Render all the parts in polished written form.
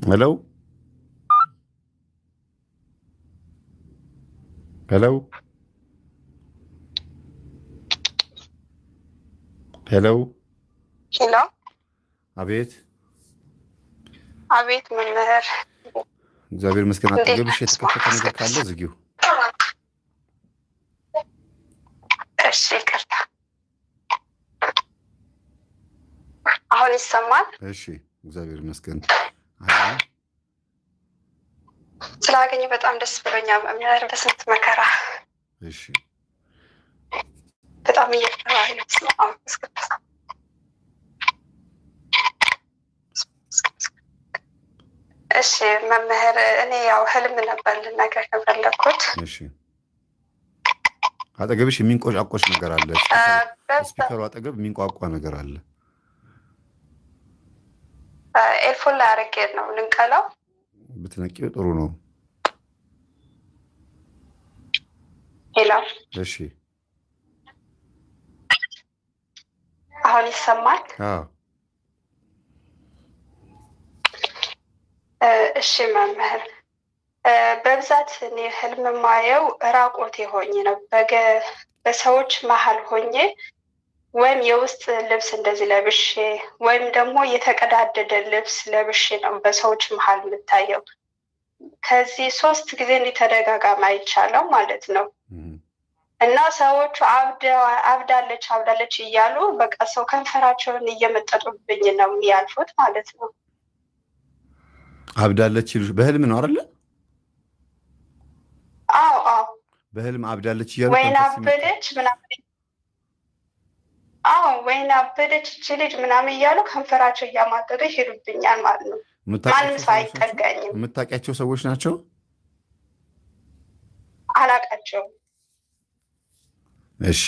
Hello? Hello? Hello? Hello? አቤት አቤት መምህር እግዚአብሔር ይመስገን አጠገብሽ የተከፈተ ነገር ካለ ዝጊው እሺ ይቅርታ አሁን ይሰማል እሺ እግዚአብሔር ይመስገን ስላገኘ በጣም ደስ ብሎኛል መምህር በስንት መከራ እሺ በጣም እየፈራሁ ነው እሺ መምህር እኔ ያው ህልም ነበር ልነግርህ የፈለኩት እሺ አጠገብሽ የሚንቆጫቆጭ ነገር አለ ስፒከሩ አጠገብ የሚንቋቋ ነገር አለ ኤልፎን ላይ አድርጌ ነው ልንቀላው ብትነቂው ጥሩ ነው ሄሎ እሺ አሁን ይሰማል እሺ መምህር በብዛት እኔ ህልም ማየው ራቆቴ ሆኜ ነው በሰዎች መሃል ሆኜ ወይም የውስጥ ልብስ እንደዚህ ለብሼ ወይም ደግሞ የተቀዳደደ ልብስ ለብሼ ነው በሰዎች መሃል የምታየው ከዚህ 3 ጊዜ እንዲተደጋጋሚ አይቻለው ማለት ነው እና ሰዎቹ አብዳለች እያሉ በቃ ሰው ከንፈራቸውን እየመጠጡብኝ ነው የሚያልፉት ማለት ነው አብዳለች ይሉሽ በህልም ነው አይደል አዎ በህልም አብዳለች ይያሉ ወይና አበደች ምናምን ወይና አበደች ልጅ ምናምን እያሉ ከንፈራቸው እያማጠጡ ይሄዱብኛል ማለት ነው ማንም ሳይጠጋኝም የምታውቂያቸው ሰዎች ናቸው አላውቃቸውም እሺ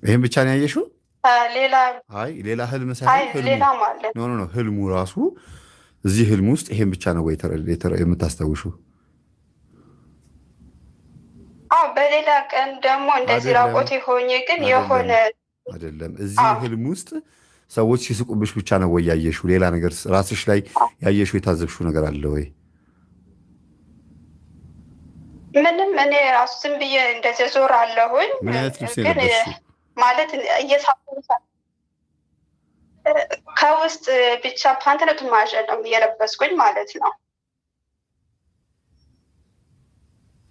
ይሄን ብቻ ነው ያየሽው ሌላ ህልም ሳይሆን ሌላ ማለት ኖ ህልሙ ራሱ እዚህ ህልም ውስጥ ይሄን ብቻ ነው ወይ የምታስተውሹ በሌላ ቀን ደግሞ እንደዚህ ራቆቴ ሆኜ ግን የሆነ አይደለም እዚህ ህልም ውስጥ ሰዎች ሲስቁብሽ ብቻ ነው ወይ ያየሽው ሌላ ነገር ራስሽ ላይ ያየሽው የታዘብሽው ነገር አለ ወይ ምንም እኔ ራሱ ዝም ብዬ እንደዚህ ዞር አለሁኝ ግን ማለት እየሳቁኝ ከውስጥ ብቻ ፓንትነት ማጀት ነው እየለበስኩኝ ማለት ነው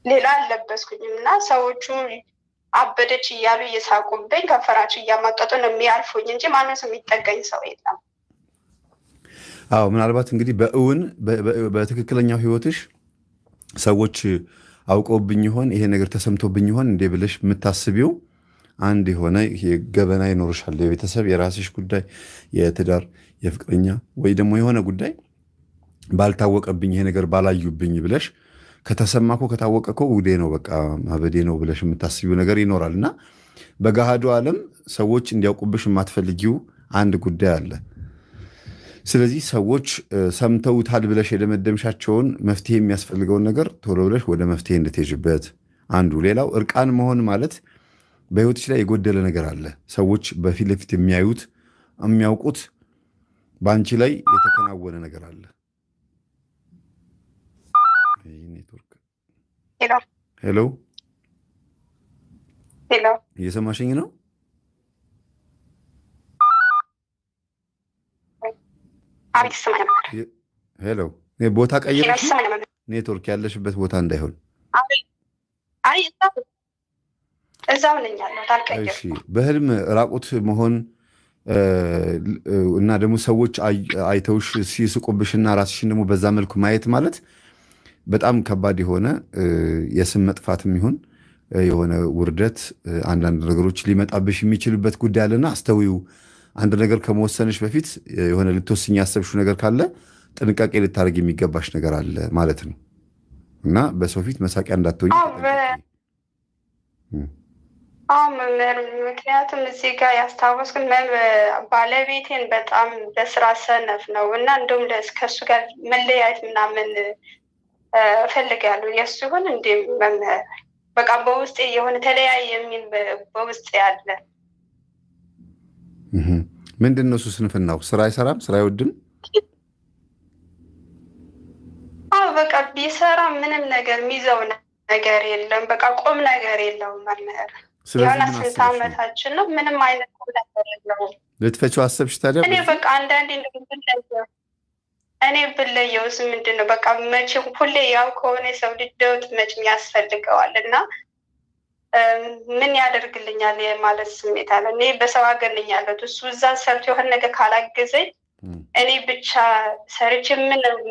ሌላ አልለበስኩኝም እና ሰዎቹ አበደች እያሉ እየሳቁብኝ ከንፈራቸው እያማጠጡ ነው የሚያልፉኝ እንጂ ማንም ሰው የሚጠጋኝ ሰው የለም ምናልባት እንግዲህ በእውን በትክክለኛው ህይወትሽ ሰዎች አውቀውብኝ ይሆን ይሄ ነገር ተሰምቶብኝ ይሆን እንዴ ብለሽ የምታስቢው አንድ የሆነ ገበና ይኖርሻል የቤተሰብ የራስሽ ጉዳይ የትዳር የፍቅረኛ ወይ ደግሞ የሆነ ጉዳይ ባልታወቀብኝ ይሄ ነገር ባላዩብኝ ብለሽ ከተሰማኮ ከታወቀኮ ውዴ ነው በቃ ማበዴ ነው ብለሽ የምታስቢው ነገር ይኖራልና በጋሃዱ ዓለም ሰዎች እንዲያውቁብሽ የማትፈልጊው አንድ ጉዳይ አለ ስለዚህ ሰዎች ሰምተውታል ብለሽ የደመደምሻቸውን መፍትሄ የሚያስፈልገውን ነገር ቶሎ ብለሽ ወደ መፍትሄ እንድትሄጂበት አንዱ ሌላው እርቃን መሆን ማለት በህይወትሽ ላይ የጎደለ ነገር አለ ሰዎች በፊት ለፊት የሚያዩት የሚያውቁት ባንቺ ላይ የተከናወነ ነገር አለ ሄሎ እየሰማሽኝ ነው ሄሎ ቦታ ቀይረሽ ኔትወርክ ያለሽበት ቦታ እንዳይሆን እዛው ነኝ ያለሁት አልቀየርኩም እሺ በህልም ራቁት መሆን እና ደግሞ ሰዎች አይተውሽ ሲስቁብሽና ራስሽን ደግሞ በዛ መልኩ ማየት ማለት በጣም ከባድ የሆነ የስም መጥፋትም ይሁን የሆነ ውርደት አንዳንድ ነገሮች ሊመጣብሽ የሚችልበት ጉዳይ አለና አስተውዩ አንድ ነገር ከመወሰንሽ በፊት የሆነ ልትወስኝ ያሰብሽው ነገር ካለ ጥንቃቄ ልታደርግ የሚገባሽ ነገር አለ ማለት ነው እና በሰው ፊት መሳቂያ እንዳትሆኚ ምክንያቱም እዚህ ጋር ያስታወስኩት ባለቤቴን በጣም በስራ ሰነፍ ነው እና እንደውም ከእሱ ጋር መለያየት ምናምን እፈልጋለሁ የእሱ ይሁን እንደ በቃ በውስጤ የሆነ ተለያየ የሚል በውስጤ ያለ ምንድን ነው እሱ ስንፍናው? ስራ አይሰራም? ስራ አይወድም? አዎ በቃ ቢሰራ ምንም ነገር የሚይዘው ነገር የለም። በቃ ቁም ነገር የለውም መምህር። የሆነ ስንት ዓመታችን ነው፣ ምንም አይነት ቁም ነገር የለውም። ልትፈቺው አሰብሽ ታዲያ? እኔ በቃ አንዳንዴ እኔ ብለየውስ ምንድን ነው በቃ መቼም ሁሌ ያው ከሆነ የሰው ልጅ ለውጥ መቼም ያስፈልገዋል እና ምን ያደርግልኛል የማለት ስሜት አለ። እኔ በሰው ሀገር ነኝ ያለሁት፣ እሱ እዛ ሰርቶ የሆነ ነገር ካላገዘኝ እኔ ብቻ ሰርቼ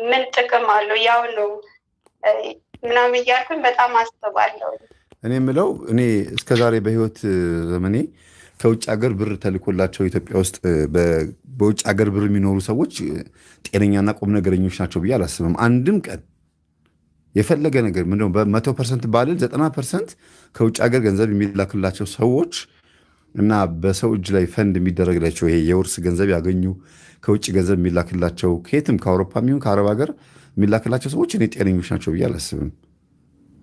ምን ጥቅም አለው? ያው ነው ምናምን እያልኩኝ በጣም አስባለሁ። እኔ የምለው እኔ እስከዛሬ በህይወት ዘመኔ ከውጭ ሀገር ብር ተልኮላቸው ኢትዮጵያ ውስጥ በውጭ ሀገር ብር የሚኖሩ ሰዎች ጤነኛና ቁም ነገረኞች ናቸው ብዬ አላስብም። አንድም ቀን የፈለገ ነገር ምንድነው በ100% ባልን 90% ከውጭ ሀገር ገንዘብ የሚላክላቸው ሰዎች እና በሰው እጅ ላይ ፈንድ የሚደረግላቸው ይሄ የውርስ ገንዘብ ያገኙ ከውጭ ገንዘብ የሚላክላቸው ከየትም ከአውሮፓ የሚሆን ከአረብ ሀገር የሚላክላቸው ሰዎች እኔ ጤነኞች ናቸው ብዬ አላስብም።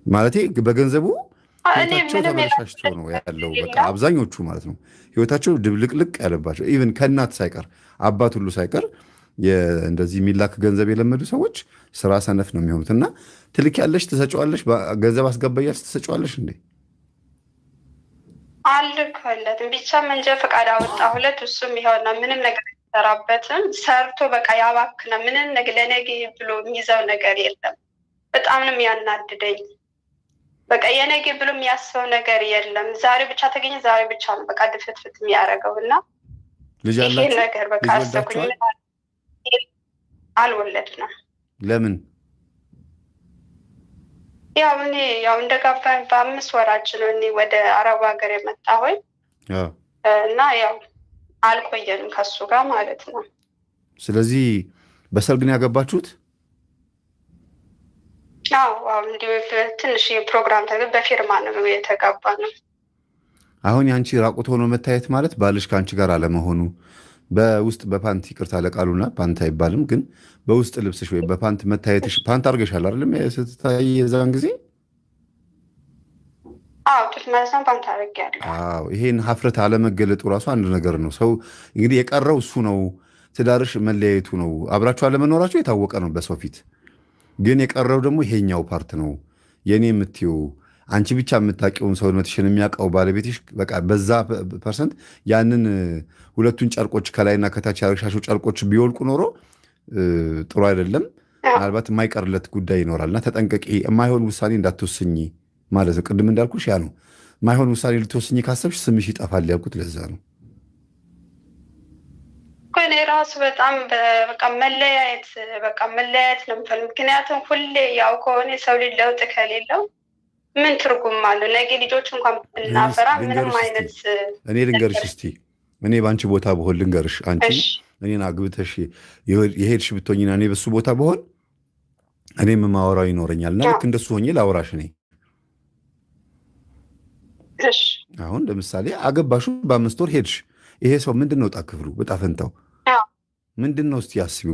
ማለቴ በገንዘቡ ህይወታቸው ተበላሽቶ ነው ያለው። በቃ አብዛኞቹ ማለት ነው ህይወታቸው ድብልቅልቅ ያለባቸው ኢቭን ከእናት ሳይቀር አባት ሁሉ ሳይቀር እንደዚህ የሚላክ ገንዘብ የለመዱ ሰዎች ስራ ሰነፍ ነው የሚሆኑት። እና ትልኪያለሽ፣ ትሰጪዋለሽ፣ ገንዘብ አስገባያለሽ፣ ትሰጪዋለሽ እንዴ? አልልክለትም። ብቻ መንጃ ፈቃድ አወጣሁለት። እሱም ይኸውና ምንም ነገር አይሰራበትም። ሰርቶ በቃ ያባክና ምንም ነገር ለነገ ብሎ የሚይዘው ነገር የለም። በጣም ነው የሚያናድደኝ። በቃ የነገ ብሎ የሚያስበው ነገር የለም። ዛሬ ብቻ ተገኘ፣ ዛሬ ብቻ ነው በቃ ድፍትፍት የሚያደርገው። እና ይሄ ነገር በቃ አሰብኩኝ። አልወለድንም። ለምን? ያው እንደጋባን በ5 ወራችን ነው እኔ ወደ አረብ ሀገር የመጣሁኝ እና ያው አልቆየንም ከሱ ጋር ማለት ነው። ስለዚህ በሰርግ ነው ያገባችሁት? አዎ እንዲሁ ትንሽ ፕሮግራም በፊርማ ነው የተጋባ ነው። አሁን ያንቺ ራቁት ሆኖ መታየት ማለት ባልሽ ከአንቺ ጋር አለመሆኑ በውስጥ በፓንት ይቅርታ ለቃሉና ፓንት አይባልም ግን በውስጥ ልብስሽ ወይ በፓንት መታየትሽ ፓንት አድርገሻል አይደለም? ስትታይ የዛን ጊዜ ጡት መለሰን ፓንት አድርጌያለሁ። ይሄን ሀፍረት አለመገለጡ ራሱ አንድ ነገር ነው። ሰው እንግዲህ የቀረው እሱ ነው። ትዳርሽ መለያየቱ ነው። አብራችሁ አለመኖራችሁ የታወቀ ነው በሰው ፊት። ግን የቀረው ደግሞ ይሄኛው ፓርት ነው። የኔ የምትይው አንቺ ብቻ የምታውቂውን ሰውነትሽን የሚያውቀው ባለቤትሽ በቃ በዛ ፐርሰንት ያንን ሁለቱን ጨርቆች ከላይና ከታች ያረግሻቸው ጨርቆች ቢወልቁ ኖሮ ጥሩ አይደለም። ምናልባት የማይቀርለት ጉዳይ ይኖራልና ተጠንቀቂ። የማይሆን ውሳኔ እንዳትወስኝ ማለት ነው። ቅድም እንዳልኩሽ ያ ነው። የማይሆን ውሳኔ ልትወስኝ ካሰብሽ ስምሽ ይጠፋል ያልኩት ለዛ ነው። እኔ ራሱ በጣም በቃ መለያየት ነው የምፈልግ። ምክንያቱም ሁሌ ያው ከሆነ ሰው ልጅ ለውጥ ከሌለው ምን ትርጉም አለው? ነገ ልጆች እንኳን ብናፈራ ምንም አይነት እኔ ልንገርሽ እስቲ እኔ በአንቺ ቦታ በሆን ልንገርሽ፣ አንቺ እኔን አግብተሽ የሄድሽ ብትሆኝና እኔ በሱ ቦታ በሆን እኔም ማወራው ይኖረኛል እና ልክ እንደሱ ሆኜ ላውራሽ። እኔ አሁን ለምሳሌ አገባሹ በ5 ወር ሄድሽ። ይሄ ሰው ምንድነው ዕጣ ክፍሉ? ዕጣ ፈንታው ምንድነው? እስቲ ያስቢው።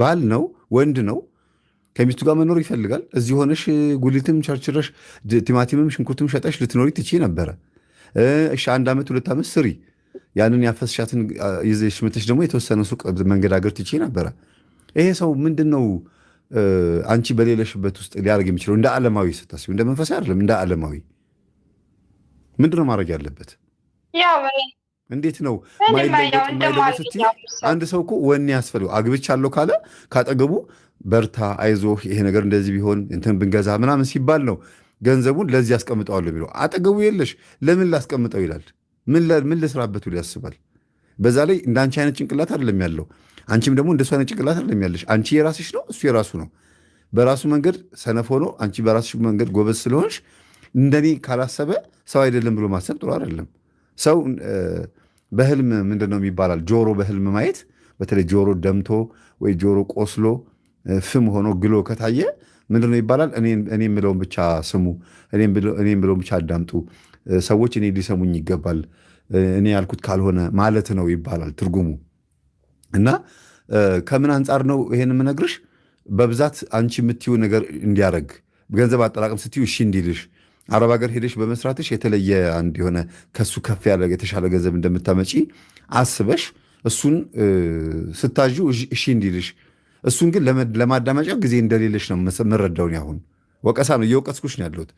ባል ነው፣ ወንድ ነው፣ ከሚስቱ ጋር መኖር ይፈልጋል። እዚህ ሆነሽ ጉሊትም ቸርችረሽ ቲማቲምም ሽንኩርትም ሸጠሽ ልትኖሪ ትችይ ነበረ። እሺ 1 ዓመት 2 ዓመት ስሪ። ያንን ያፈስሻትን ይዘሽ መተሽ ደግሞ የተወሰነ ሱቅ መንገዳገር ትችይ ነበረ። ይሄ ሰው ምንድነው አንቺ በሌለሽበት ውስጥ ሊያደርግ የሚችለው? እንደ ዓለማዊ ስታስቢ፣ እንደ መንፈሳዊ አይደለም፣ እንደ ዓለማዊ ምንድነው ማድረግ ያለበት? እንዴት ነው ማይለወጥ? አንድ ሰው እኮ ወኔ ያስፈልገው። አግብቻለሁ ካለ ካጠገቡ በርታ፣ አይዞህ፣ ይሄ ነገር እንደዚህ ቢሆን እንትን ብንገዛ ምናምን ሲባል ነው ገንዘቡን ለዚህ ያስቀምጠዋለሁ የሚለው። አጠገቡ የለሽ ለምን ላስቀምጠው ይላል። ምን ልስራበት ብሎ ያስባል። በዛ ላይ እንዳንቺ አይነት ጭንቅላት አይደለም ያለው። አንቺም ደግሞ እንደሱ አይነት ጭንቅላት አይደለም ያለሽ። አንቺ የራስሽ ነው፣ እሱ የራሱ ነው። በራሱ መንገድ ሰነፍ ሆኖ አንቺ በራስሽ መንገድ ጎበዝ ስለሆንሽ እንደኔ ካላሰበ ሰው አይደለም ብሎ ማሰብ ጥሩ አይደለም። ሰው በህልም ምንድነው የሚባላል? ጆሮ በህልም ማየት፣ በተለይ ጆሮ ደምቶ ወይ ጆሮ ቆስሎ ፍም ሆኖ ግሎ ከታየ ምንድነው ይባላል? እኔ የምለውን ብቻ ስሙ፣ እኔ የምለውን ብቻ አዳምጡ፣ ሰዎች እኔ ሊሰሙኝ ይገባል፣ እኔ ያልኩት ካልሆነ ማለት ነው ይባላል ትርጉሙ። እና ከምን አንጻር ነው ይሄን የምነግርሽ? በብዛት አንቺ የምትይው ነገር እንዲያረግ ገንዘብ አጠራቅም ስትዩ እሺ እንዲልሽ አረብ ሀገር ሄደሽ በመስራትሽ የተለየ አንድ የሆነ ከሱ ከፍ ያለ የተሻለ ገንዘብ እንደምታመጪ አስበሽ እሱን ስታዥው እሺ እንዲልሽ እሱን ግን ለማዳመጫ ጊዜ እንደሌለሽ ነው የምረዳውን። ያሁን ወቀሳ ነው እየወቀስኩሽ ነው ያለሁት።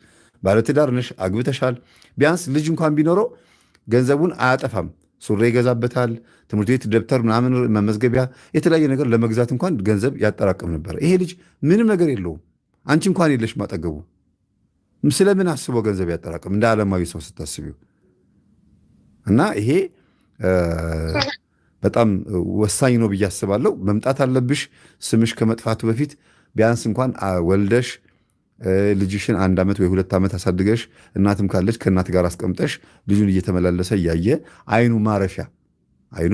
ባለትዳር ነሽ፣ አግብተሻል። ቢያንስ ልጅ እንኳን ቢኖረው ገንዘቡን አያጠፋም። ሱሪ ይገዛበታል፣ ትምህርት ቤት ደብተር ምናምን መመዝገቢያ የተለያየ ነገር ለመግዛት እንኳን ገንዘብ ያጠራቅም ነበር። ይሄ ልጅ ምንም ነገር የለውም። አንቺ እንኳን የለሽ ማጠገቡ። ስለምን አስበው ገንዘብ ያጠራቅም እንደ ዓለማዊ ሰው ስታስቢው? እና ይሄ በጣም ወሳኝ ነው ብዬ አስባለሁ። መምጣት አለብሽ ስምሽ ከመጥፋቱ በፊት ቢያንስ እንኳን ወልደሽ ልጅሽን 1 ዓመት ወይ 2 ዓመት አሳድገሽ እናትም ካለች ከእናት ጋር አስቀምጠሽ ልጁን እየተመላለሰ እያየ አይኑ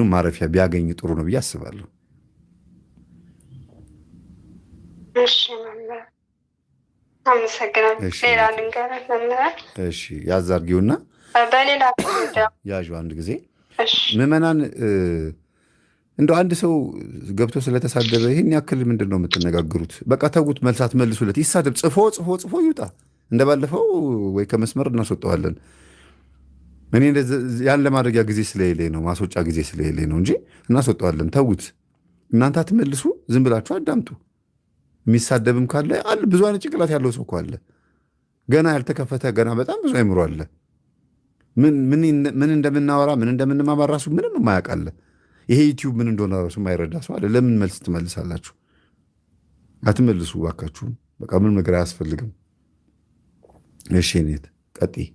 ማረፊያ ቢያገኝ ጥሩ ነው ብዬ አስባለሁ። እሺ መምህር አመሰግናለሁ። ሌላ ልንገርህ መምህር። እሺ ያዝ አድርጊውና በሌላ ያዥው አንድ ጊዜ። ምዕመናን እንደው አንድ ሰው ገብቶ ስለተሳደበ ይሄን ያክል ምንድን ነው የምትነጋገሩት? በቃ ተውት፣ መልሳት መልሱለት። ይሳደብ፣ ጽፎ ይውጣ። እንደባለፈው ወይ ከመስመር እናስወጣዋለን። እኔ ያን ለማድረጊያ ጊዜ ስለሌለኝ ነው፣ ማስወጫ ጊዜ ስለሌለኝ ነው እንጂ እናስወጣዋለን። ተውት፣ እናንተ አትመልሱ፣ ዝም ብላችሁ አዳምጡ። የሚሳደብም ካለ አለ፣ ብዙ አይነት ጭንቅላት ያለው ሰው እኮ አለ። ገና ያልተከፈተ ገና በጣም ብዙ አይምሮ አለ። ምን እንደምናወራ ምን እንደምንማማር ራሱ ምንም የማያውቃለ። ይሄ ዩቲዩብ ምን እንደሆነ ራሱ የማይረዳ ሰው አለ። ለምን መልስ ትመልሳላችሁ? አትመልሱ እባካችሁ። በቃ ምንም ነገር አያስፈልግም። እሺ ኔት ቀጥይ።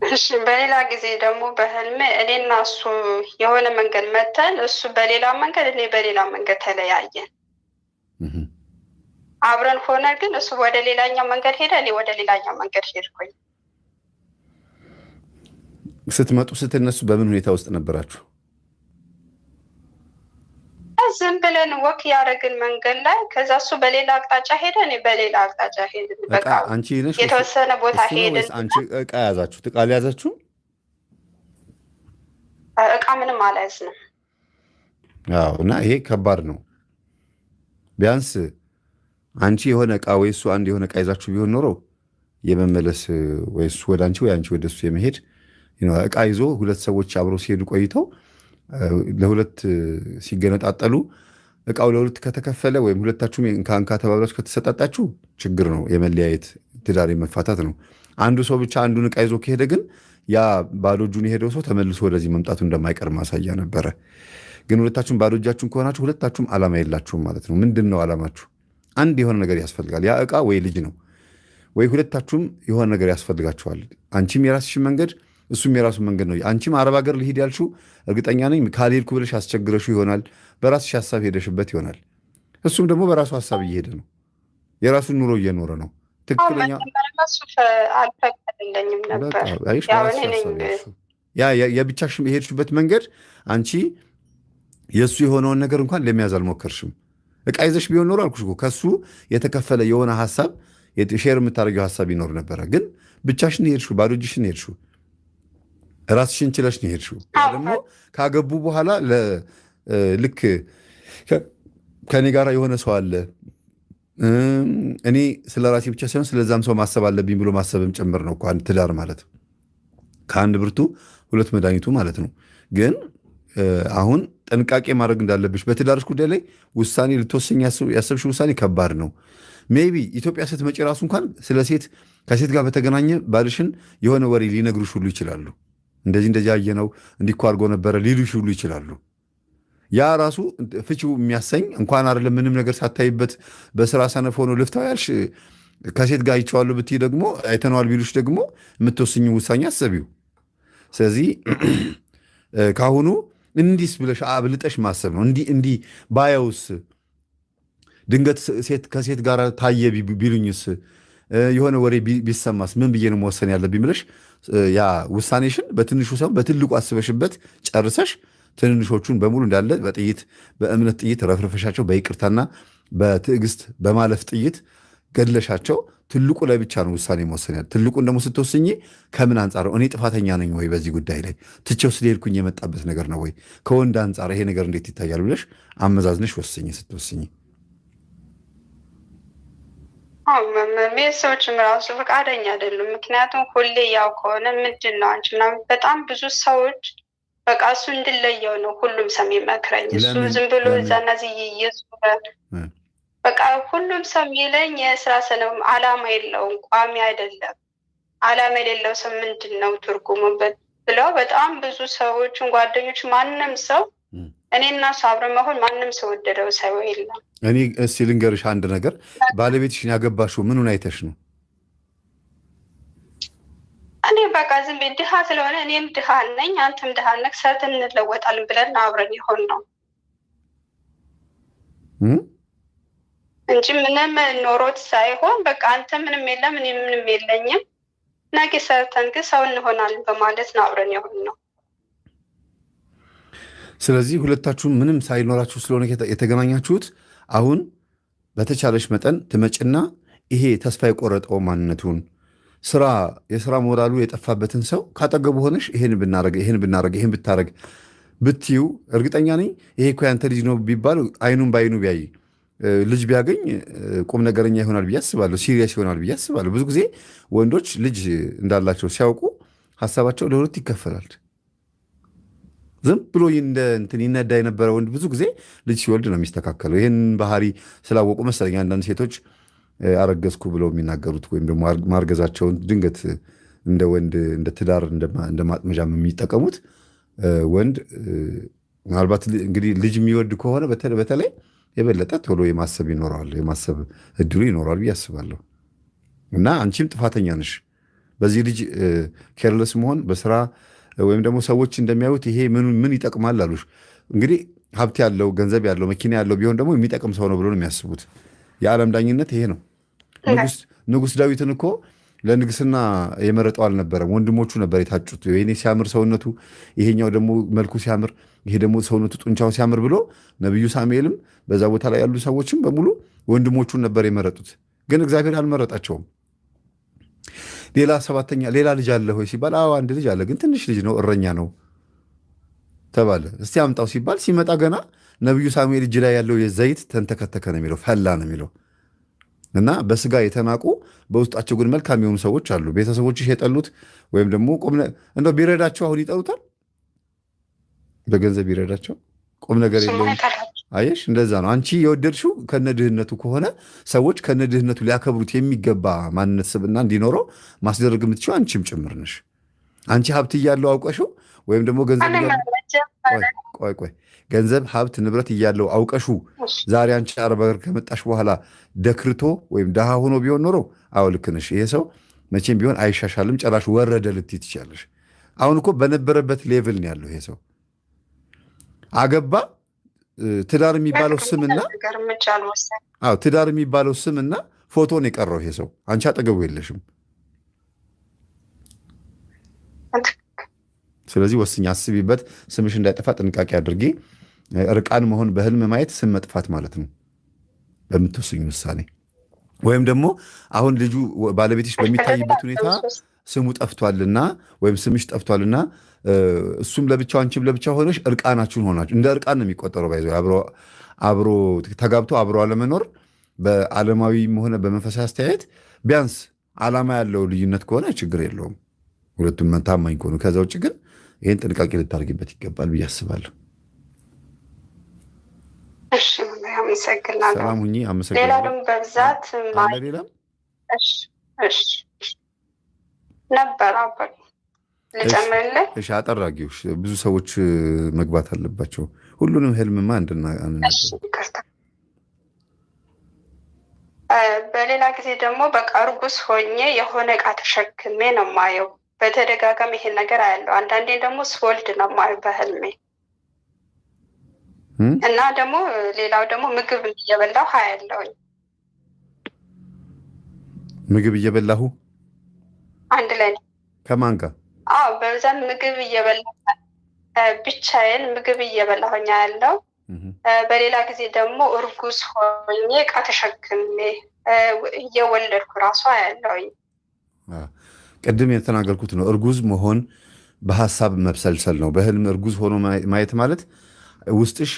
እሺ በሌላ ጊዜ ደግሞ በህልሜ እኔና እሱ የሆነ መንገድ መተን እሱ በሌላ መንገድ እኔ በሌላ መንገድ ተለያየን። አብረን ሆነ ግን እሱ ወደ ሌላኛው መንገድ ሄደ፣ እኔ ወደ ሌላኛው መንገድ ሄድኩኝ። ስትመጡ ስትነሱ በምን ሁኔታ ውስጥ ነበራችሁ? ዝም ብለን ወክ ያደረግን መንገድ ላይ፣ ከዛ እሱ በሌላ አቅጣጫ ሄደ፣ እኔ በሌላ አቅጣጫ ሄድን። በቃ አንቺ ነሽ የተወሰነ ቦታ ሄድን። አንቺ እቃ ያዛችሁ? እቃ ያዛችሁ? እቃ ምንም አልያዝንም። አዎ። እና ይሄ ከባድ ነው። ቢያንስ አንቺ የሆነ እቃ ወይ እሱ አንድ የሆነ እቃ ይዛችሁ ቢሆን ኖሮ የመመለስ ወይ እሱ ወደ አንቺ ወይ አንቺ ወደ እሱ የመሄድ እቃ ይዞ ሁለት ሰዎች አብረው ሲሄዱ ቆይተው ለሁለት ሲገነጣጠሉ እቃው ለሁለት ከተከፈለ ወይም ሁለታችሁም እንካ ተባብላችሁ ከተሰጣጣችሁ ችግር ነው፣ የመለያየት ትዳር የመፋታት ነው። አንዱ ሰው ብቻ አንዱን እቃ ይዞ ከሄደ ግን ያ ባዶ እጁን የሄደው ሰው ተመልሶ ወደዚህ መምጣቱ እንደማይቀር ማሳያ ነበረ። ግን ሁለታችሁም ባዶ እጃችሁን ከሆናችሁ ሁለታችሁም ዓላማ የላችሁም ማለት ነው። ምንድን ነው ዓላማችሁ? አንድ የሆነ ነገር ያስፈልጋል። ያ እቃ ወይ ልጅ ነው ወይ ሁለታችሁም የሆነ ነገር ያስፈልጋችኋል። አንቺም የራስሽን መንገድ እሱም የራሱን መንገድ ነው። አንቺም አረብ ሀገር ልሂድ ያልሽው እርግጠኛ ነኝ ካልሄድኩ ብለሽ አስቸግረሽው ይሆናል። በራስሽ ሀሳብ ሄደሽበት ይሆናል። እሱም ደግሞ በራሱ ሀሳብ እየሄደ ነው። የራሱን ኑሮ እየኖረ ነው። ትክክለኛ አልፈቀደልኝም ነበር። የብቻሽ የሄድሽበት መንገድ አንቺ የእሱ የሆነውን ነገር እንኳን ለመያዝ አልሞከርሽም። እቃ ይዘሽ ቢሆን ኖሮ አልኩሽ እኮ ከሱ የተከፈለ የሆነ ሀሳብ ሼር የምታደርገው ሀሳብ ይኖር ነበረ። ግን ብቻሽን ሄድሽው፣ ባዶ እጅሽን ሄድሽው፣ ራስሽን ችለሽ ነው ሄድሽው። ደግሞ ካገቡ በኋላ ልክ ከኔ ጋር የሆነ ሰው አለ እኔ ስለ ራሴ ብቻ ሳይሆን ስለዛም ሰው ማሰብ አለብኝ ብሎ ማሰብም ጭምር ነው እኮ አንድ ትዳር ማለት። ከአንድ ብርቱ ሁለት መድኃኒቱ ማለት ነው። ግን አሁን ጥንቃቄ ማድረግ እንዳለብሽ በትዳርሽ ጉዳይ ላይ ውሳኔ ልትወስኝ ያሰብሽ ውሳኔ ከባድ ነው። ሜቢ ኢትዮጵያ ስትመጪ ራሱ እንኳን ስለ ሴት ከሴት ጋር በተገናኘ ባልሽን የሆነ ወሬ ሊነግሩሽ ሁሉ ይችላሉ። እንደዚህ ያየነው እንዲኮ አድርጎ ነበረ ሊሉሽ ሁሉ ይችላሉ። ያ ራሱ ፍቺው የሚያሰኝ እንኳን አይደለም ምንም ነገር ሳታይበት በስራ ሰነፍ ሆኖ ልፍታው ያልሽ ከሴት ጋር አይቼዋለሁ ብትይ ደግሞ አይተነዋል ቢሉሽ ደግሞ የምትወስኝ ውሳኔ አሰቢው። ስለዚህ ካሁኑ እንዲስ ብለሽ አብልጠሽ ማሰብ ነው። እንዲህ ባየውስ ድንገት ከሴት ጋር ታየ ቢሉኝስ የሆነ ወሬ ቢሰማስ ምን ብዬ ነው መወሰን ያለብኝ ብለሽ ያ ውሳኔሽን በትንሹ ሰው በትልቁ አስበሽበት ጨርሰሽ ትንንሾቹን በሙሉ እንዳለ በእምነት ጥይት ረፍረፈሻቸው፣ በይቅርታና በትዕግስት በማለፍ ጥይት ገድለሻቸው ትልቁ ላይ ብቻ ነው ውሳኔ መወሰን ያለ። ትልቁን ደግሞ ስትወስኝ ከምን አንጻር እኔ ጥፋተኛ ነኝ ወይ በዚህ ጉዳይ ላይ ትቼው ስለሄድኩኝ የመጣበት ነገር ነው ወይ ከወንድ አንጻር ይሄ ነገር እንዴት ይታያል ብለሽ አመዛዝነሽ ወስኝ ስትወስኝ። ቤተሰቦችም ራሱ ፈቃደኛ አይደሉም። ምክንያቱም ሁሌ ያው ከሆነ ምንድን ነው አንቺ ምናምን በጣም ብዙ ሰዎች በቃ እሱ እንድለየው ነው ሁሉም ሰው የሚመክረኝ። እሱ ዝም ብሎ እዛና እዚህ እየዞረ በቃ ሁሉም ሰው የሚለኝ የስራ ሰነው አላማ የለውም፣ ቋሚ አይደለም። አላማ የሌለው ሰው ምንድን ነው ትርጉሙ ብለው በጣም ብዙ ሰዎችን ጓደኞች፣ ማንም ሰው እኔና እሱ አብረን መሆን ማንም ሰው ወደደው ሰው የለም። እኔ እስኪ ልንገርሽ አንድ ነገር፣ ባለቤትሽን ያገባሽው ምኑን አይተሽ ነው? እኔ በቃ ዝም ብዬ ድሃ ስለሆነ እኔም ድሃ ነኝ አንተም ድሃ ነህ ሰርተን እንለወጣለን ብለን አብረን ይሆን ነው እንጂ ምንም ኖሮት ሳይሆን በቃ አንተ ምንም የለም እኔ ምንም የለኝም ነገ ሰርተን ግን ሰው እንሆናለን በማለት ነው አብረን ይሆን ነው። ስለዚህ ሁለታችሁም ምንም ሳይኖራችሁ ስለሆነ የተገናኛችሁት አሁን በተቻለሽ መጠን ትመጭና ይሄ ተስፋ የቆረጠው ማንነቱን የስራ ሞራሉ የጠፋበትን ሰው ካጠገቡ ሆነሽ ይሄን ብታረግ ብትዩ እርግጠኛ ነኝ ይሄ እኮ ያንተ ልጅ ነው ቢባል አይኑን በአይኑ ቢያይ ልጅ ቢያገኝ ቁም ነገረኛ ይሆናል ብዬ አስባለሁ። ሲሪየስ ይሆናል ብዬ አስባለሁ። ብዙ ጊዜ ወንዶች ልጅ እንዳላቸው ሲያውቁ ሀሳባቸው ለሁለት ይከፈላል። ዝም ብሎ እንትን ይነዳ የነበረ ወንድ ብዙ ጊዜ ልጅ ሲወልድ ነው የሚስተካከለው። ይህን ባህሪ ስላወቁ መሰለኝ አንዳንድ ሴቶች አረገዝኩ ብለው የሚናገሩት ወይም ደግሞ ማርገዛቸውን ድንገት እንደ ወንድ እንደ ትዳር እንደ ማጥመጃም የሚጠቀሙት። ወንድ ምናልባት እንግዲህ ልጅ የሚወድ ከሆነ በተለይ የበለጠ ቶሎ የማሰብ እድሉ ይኖረዋል ብዬ አስባለሁ። እና አንቺም ጥፋተኛ ነሽ በዚህ ልጅ ኬርለስ መሆን በስራ ወይም ደግሞ ሰዎች እንደሚያዩት ይሄ ምን ይጠቅማል አሉሽ። እንግዲህ ሀብት ያለው ገንዘብ ያለው መኪና ያለው ቢሆን ደግሞ የሚጠቅም ሰው ነው ብሎ ነው የሚያስቡት። የዓለም ዳኝነት ይሄ ነው። ንጉሥ ዳዊትን እኮ ለንግስና የመረጠው አልነበረም፣ ወንድሞቹ ነበር የታጩት። ይሄኔ ሲያምር ሰውነቱ፣ ይሄኛው ደግሞ መልኩ ሲያምር፣ ይሄ ደግሞ ሰውነቱ ጡንቻው ሲያምር ብሎ ነቢዩ ሳሙኤልም በዛ ቦታ ላይ ያሉ ሰዎችም በሙሉ ወንድሞቹን ነበር የመረጡት። ግን እግዚአብሔር አልመረጣቸውም። ሌላ ልጅ አለ ሆይ ሲባል አዎ አንድ ልጅ አለ፣ ግን ትንሽ ልጅ ነው፣ እረኛ ነው ተባለ። እስቲ አምጣው ሲባል ሲመጣ ገና ነቢዩ ሳሙኤል እጅ ላይ ያለው የዘይት ተንተከተከ ነው የሚለው፣ ፈላ ነው የሚለው። እና በስጋ የተናቁ በውስጣቸው ግን መልካም የሆኑ ሰዎች አሉ። ቤተሰቦችሽ የጠሉት ወይም ደግሞ እንደው ቢረዳቸው አሁን ይጠሉታል። በገንዘብ ቢረዳቸው ቁም ነገር የለውም። አየሽ፣ እንደዛ ነው። አንቺ የወደድሽው ከነድህነቱ ከሆነ ሰዎች ከነድህነቱ ሊያከብሩት የሚገባ ማንነት ስብዕና እንዲኖረው ማስደረግ የምትችው አንቺም ጭምር ነሽ። አንቺ ሀብት እያለው አውቀሽው ወይም ደግሞ ገንዘብ ሀብት ንብረት እያለው አውቀሹ ዛሬ አንቺ አረብ ሀገር ከመጣሽ በኋላ ደክርቶ ወይም ድሃ ሆኖ ቢሆን ኖሮ አዎ ልክ ነሽ፣ ይሄ ሰው መቼም ቢሆን አይሻሻልም፣ ጨራሽ ወረደ ልትይ ትችያለሽ። አሁን እኮ በነበረበት ሌቭል ነው ያለው ይሄ ሰው። አገባ ትዳር የሚባለው ስምና ፎቶ ነው የቀረው ይሄ ሰው። አንቺ አጠገቡ የለሽም። ስለዚህ ወስኝ፣ አስቢበት። ስምሽ እንዳይጠፋ ጥንቃቄ አድርጊ። እርቃን መሆን በህልም ማየት ስም መጥፋት ማለት ነው በምትወስኝ ውሳኔ። ወይም ደግሞ አሁን ልጁ ባለቤትሽ በሚታይበት ሁኔታ ስሙ ጠፍቷልና ወይም ስምሽ ጠፍቷልና እሱም ለብቻው አንቺም ለብቻ ሆነሽ እርቃናችሁን ሆናችሁ እንደ እርቃን ነው የሚቆጠረው። ባይዘው አብሮ ተጋብቶ አብሮ አለመኖር በዓለማዊም ሆነ በመንፈሳዊ አስተያየት ቢያንስ ዓላማ ያለው ልዩነት ከሆነ ችግር የለውም፣ ሁለቱም ታማኝ ከሆኑ። ከዛ ውጭ ግን ይህን ጥንቃቄ ልታደርጊበት ይገባል ብዬ አስባለሁ። አመሰግናለሁ። ሰላም ሁኚ። አመሰግናለሁ። ሌላ ደግሞ በብዛት ሌላ ነበር ልጨምርልህ? እሺ፣ አጠራጊው ብዙ ሰዎች መግባት አለባቸው። ሁሉንም ህልምማ በሌላ ጊዜ ደግሞ በቃ እርጉዝ ሆኜ የሆነ እቃ ተሸክሜ ነው ማየው። በተደጋጋሚ ይሄን ነገር አያለው። አንዳንዴ ደግሞ ስወልድ ነው ማየው በህልሜ። እና ደግሞ ሌላው ደግሞ ምግብ እየበላሁ አያለሁኝ። ምግብ እየበላሁ አንድ ላይ ነው። ከማን ጋር? አዎ፣ በብዛት ምግብ እየበላሁ ብቻዬን ምግብ እየበላሁኝ አያለው። በሌላ ጊዜ ደግሞ እርጉዝ ሆኜ እቃ ተሸክሜ እየወለድኩ ራሱ አያለሁኝ። ቅድም የተናገርኩት ነው። እርጉዝ መሆን በሀሳብ መብሰልሰል ነው። በህልም እርጉዝ ሆኖ ማየት ማለት ውስጥሽ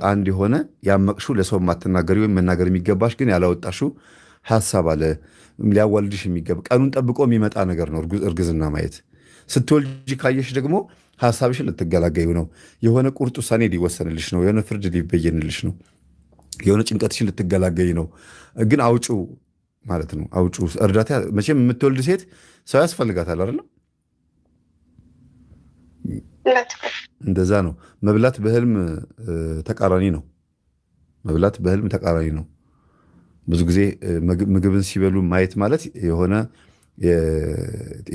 አንድ የሆነ ያመቅሹ ለሰው ማትናገሪ ወይም መናገር የሚገባሽ ግን ያላወጣሹ ሐሳብ አለ ሊያዋልድሽ የሚገባ ቀኑን ጠብቆ የሚመጣ ነገር ነው እርግዝና ማየት። ስትወልጂ ካየሽ ደግሞ ሐሳብሽን ልትገላገዩ ነው። የሆነ ቁርጥ ውሳኔ ሊወሰንልሽ ነው። የሆነ ፍርድ ሊበየንልሽ ነው። የሆነ ጭንቀትሽን ልትገላገይ ነው። ግን አውጩ ማለት ነው። አውጩ እርዳታ መቼም የምትወልድ ሴት ሰው ያስፈልጋታል አይደል? እንደዛ ነው። መብላት በህልም ተቃራኒ ነው። መብላት በህልም ተቃራኒ ነው። ብዙ ጊዜ ምግብን ሲበሉ ማየት ማለት የሆነ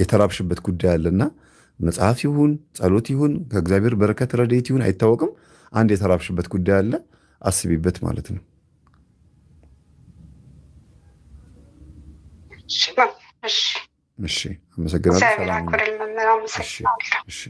የተራብሽበት ጉዳይ አለና መጽሐፍ ይሁን ጸሎት ይሁን ከእግዚአብሔር በረከት ረድኤት ይሁን አይታወቅም። አንድ የተራብሽበት ጉዳይ አለ፣ አስቢበት ማለት ነው። እሺ፣ አመሰግናለሁ። ሰላም። እሺ።